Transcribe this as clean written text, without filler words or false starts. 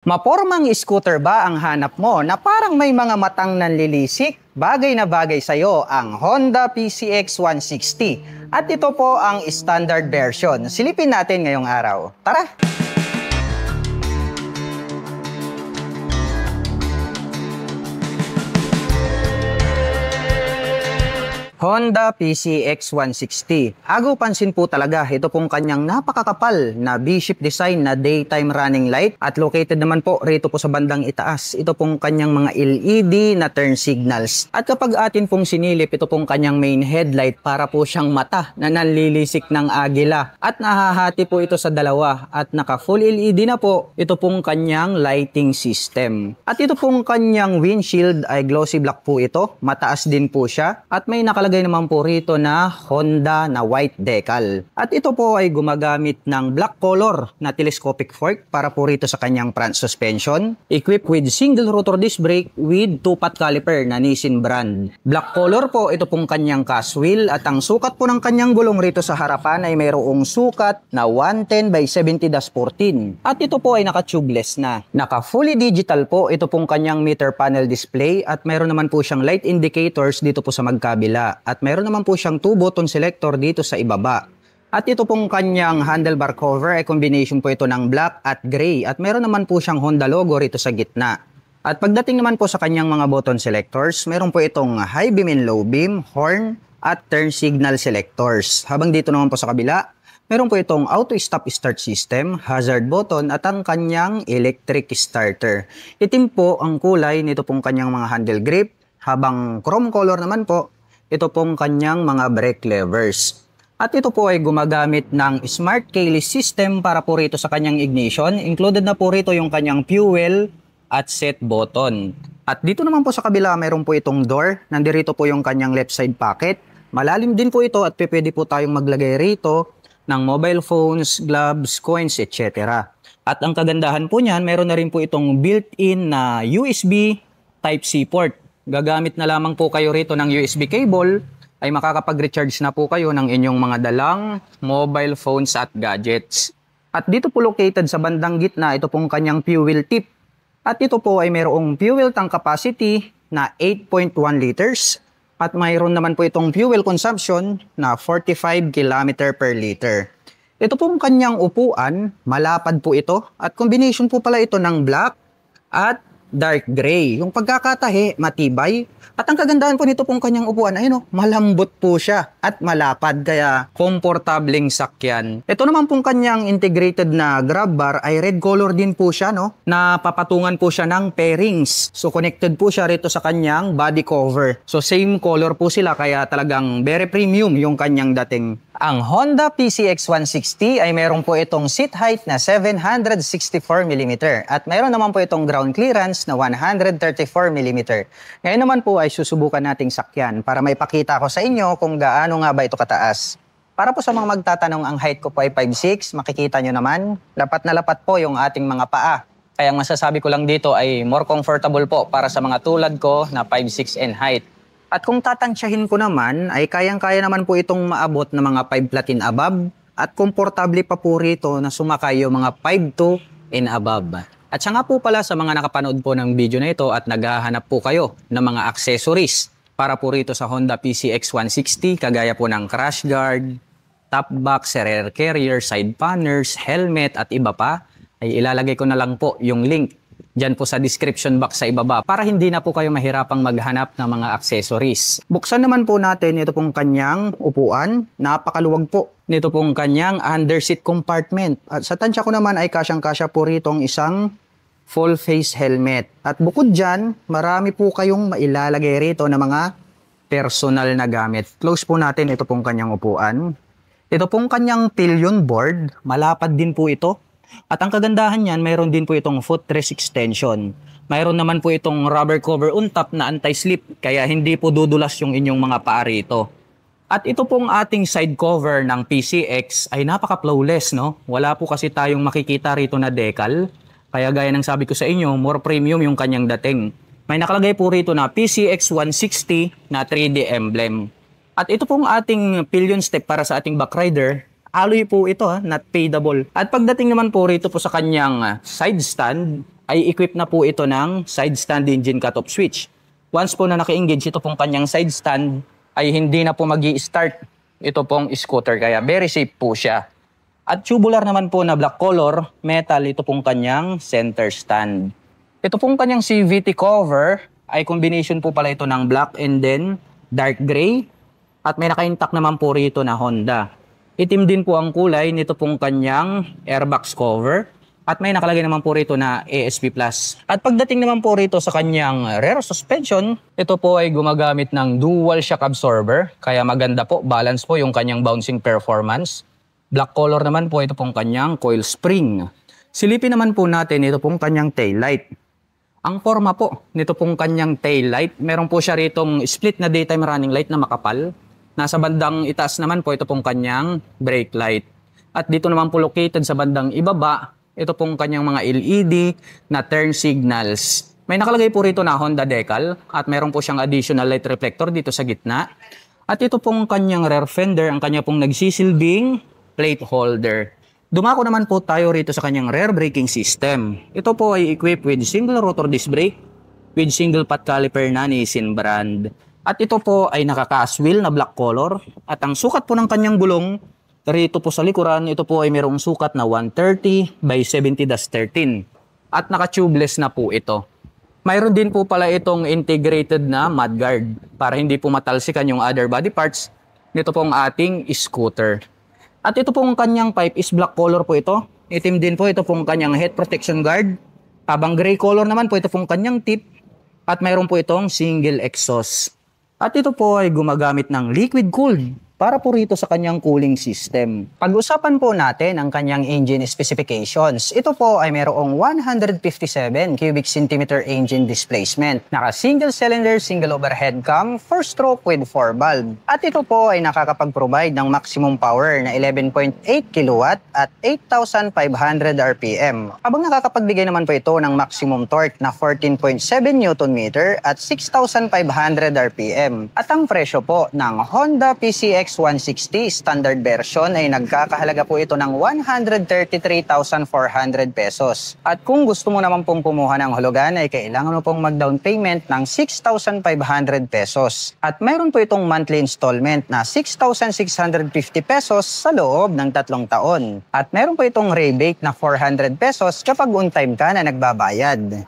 Mapormang scooter ba ang hanap mo na parang may mga matang nanlilisik? Bagay na bagay sa'yo ang Honda PCX 160. At ito po ang standard version. Silipin natin ngayong araw. Tara! Honda PCX 160. Agaw pansin po talaga, ito pong kanyang napakakapal na V-shape design na daytime running light at located naman po rito po sa bandang itaas. Ito pong kanyang mga LED na turn signals. At kapag atin pong sinilip, ito pong kanyang main headlight para po siyang mata na nanlilisik ng agila. At nahahati po ito sa dalawa at naka full LED na po ito pong kanyang lighting system. At ito pong kanyang windshield ay glossy black po ito. Mataas din po siya at may nakalagay naman po rito na Honda na white decal. At ito po ay gumagamit ng black color na telescopic fork para po rito sa kanyang front suspension. Equipped with single rotor disc brake with 2-pot caliper na Nissin brand. Black color po ito pong kanyang cast wheel at ang sukat po ng kanyang gulong rito sa harapan ay mayroong sukat na 110 by 70-14. At ito po ay naka-tubeless na. Naka fully digital po ito pong kanyang meter panel display at mayroon naman po siyang light indicators dito po sa magkabila. At mayroon naman po siyang 2-button selector dito sa ibaba. At ito pong kanyang handlebar cover ay combination po ito ng black at gray. At mayroon naman po siyang Honda logo rito sa gitna. At pagdating naman po sa kanyang mga button selectors, mayroon po itong high beam and low beam, horn, at turn signal selectors. Habang dito naman po sa kabila, mayroon po itong auto stop start system, hazard button, at ang kanyang electric starter. Itim po ang kulay nito pong kanyang mga handle grip, habang chrome color naman po ito pong kanyang mga brake levers. At ito po ay gumagamit ng smart keyless system para po rito sa kanyang ignition. Included na po rito yung kanyang fuel at set button. At dito naman po sa kabila mayroon po itong door. Nandirito po yung kanyang left side pocket. Malalim din po ito at pwede po tayong maglagay rito ng mobile phones, gloves, coins, etc. At ang kagandahan po niyan, mayroon na rin po itong built-in na USB Type-C port. Gagamit na lamang po kayo rito ng USB cable ay makakapag-recharge na po kayo ng inyong mga dalang mobile phones at gadgets. At dito po located sa bandang gitna, ito pong kanyang fuel tip. At ito po ay mayroong fuel tank capacity na 8.1 liters. At mayroon naman po itong fuel consumption na 45 km per liter. Ito pong kanyang upuan, malapad po ito. At combination po pala ito ng black at dark gray. Yung pagkakatahi, matibay. At ang kagandahan po nito pong kanyang upuan, ayun, malambot po siya at malapad kaya komportableng sakyan. Ito naman pong kanyang integrated na grab bar ay red color din po siya, no? Napapatungan po siya ng pairings. So connected po siya rito sa kanyang body cover. So same color po sila kaya talagang very premium yung kanyang dating. Ang Honda PCX 160 ay mayroon po itong seat height na 764mm at mayroon naman po itong ground clearance na 134mm. Ngayon naman po ay susubukan nating sakyan para may pakita ko sa inyo kung gaano nga ba ito kataas. Para po sa mga magtatanong, ang height ko po ay 5'6", makikita nyo naman, lapat na lapat po yung ating mga paa. Kaya ang masasabi ko lang dito ay more comfortable po para sa mga tulad ko na 5'6" in height. At kung tatansyahin ko naman, ay kayang-kaya naman po itong maabot na mga 5 flat and above at komportable pa po rito na sumakay yung mga 5'2" and above. At siya nga po pala sa mga nakapanood po ng video na ito at naghahanap po kayo ng mga accessories para po rito sa Honda PCX 160 kagaya po ng crash guard, top box, rear carrier, side panners, helmet at iba pa, ay ilalagay ko na lang po yung link dyan po sa description box sa ibaba para hindi na po kayo mahirapang maghanap ng mga accessories. Buksan naman po natin ito pong kanyang upuan. Napakaluwag po nito pong kanyang underseat compartment. At sa tansya ko naman ay kasyang-kasya po rito ang isang full face helmet. At bukod dyan, marami po kayong mailalagay rito na mga personal na gamit. Close po natin ito pong kanyang upuan. Ito pong kanyang pillion board. Malapad din po ito. At ang kagandahan niyan, mayroon din po itong footrest extension. Mayroon naman po itong rubber cover on top na anti-slip, kaya hindi po dudulas yung inyong mga paa rito. At ito pong ating side cover ng PCX ay napaka-flawless, no? Wala po kasi tayong makikita rito na decal. Kaya gaya ng sabi ko sa inyo, more premium yung kanyang dating. May nakalagay po rito na PCX 160 na 3D emblem. At ito pong ating pillion step para sa ating back rider. Alloy po ito, not fadable. At pagdating naman po rito po sa kanyang side stand, ay equipped na po ito ng side stand engine cutoff switch. Once po na naka-engage ito pong kanyang side stand, ay hindi na po magi-start ito pong scooter, kaya very safe po siya. At tubular naman po na black color, metal ito pong kanyang center stand. Ito pong kanyang CVT cover ay combination po pala ito ng black and then dark gray. At may naka-intact naman po rito na Honda. Itim din po ang kulay nito pong kanyang airbox cover. At may nakalagay naman po rito na ASP+. At pagdating naman po rito sa kanyang rear suspension, ito po ay gumagamit ng dual shock absorber. Kaya maganda po, balance po yung kanyang bouncing performance. Black color naman po ito pong kanyang coil spring. Silipin naman po natin ito pong kanyang taillight. Ang forma po nito pong kanyang taillight, meron po siya ritong split na daytime running light na makapal. Nasa bandang itaas naman po ito pong kanyang brake light. At dito naman po located sa bandang ibaba, ito pong kanyang mga LED na turn signals. May nakalagay po rito na Honda decal at meron po siyang additional light reflector dito sa gitna. At ito pong kanyang rear fender, ang kanya pong nagsisilbing plate holder. Dumako naman po tayo rito sa kanyang rear braking system. Ito po ay equipped with single rotor disc brake with single pot caliper na Nissin brand. At ito po ay naka-cast wheel na black color. At ang sukat po ng kanyang gulong, rito po sa likuran, ito po ay mayroong sukat na 130 by 70-13. At naka-tubeless na po ito. Mayroon din po pala itong integrated na mudguard para hindi po matalsikan yung other body parts nito pong ating scooter. At ito pong kanyang pipe is black color po ito. Itim din po ito pong kanyang head protection guard. Habang gray color naman po ito pong kanyang tip. At mayroon po itong single exhaust. At ito po ay gumagamit ng liquid cooled para po rito sa kanyang cooling system. Pag-usapan po natin ang kanyang engine specifications. Ito po ay mayroong 157 cubic centimeter engine displacement. Naka single cylinder, single overhead cam, 4-stroke with 4 valve. At ito po ay nakakapag-provide ng maximum power na 11.8 kW at 8,500 RPM. Habang nakakapagbigay naman po ito ng maximum torque na 14.7 Nm at 6,500 RPM. At ang presyo po ng Honda PCX 160 standard version ay nagkakahalaga po ito ng 133,400 pesos. At kung gusto mo naman pong kumuha ng hulugan ay kailangan mo pong mag-down payment ng 6,500 pesos. At mayroon po itong monthly installment na 6,650 pesos sa loob ng 3 taon. At mayroon po itong rebate na 400 pesos kapag on time ka na nagbabayad.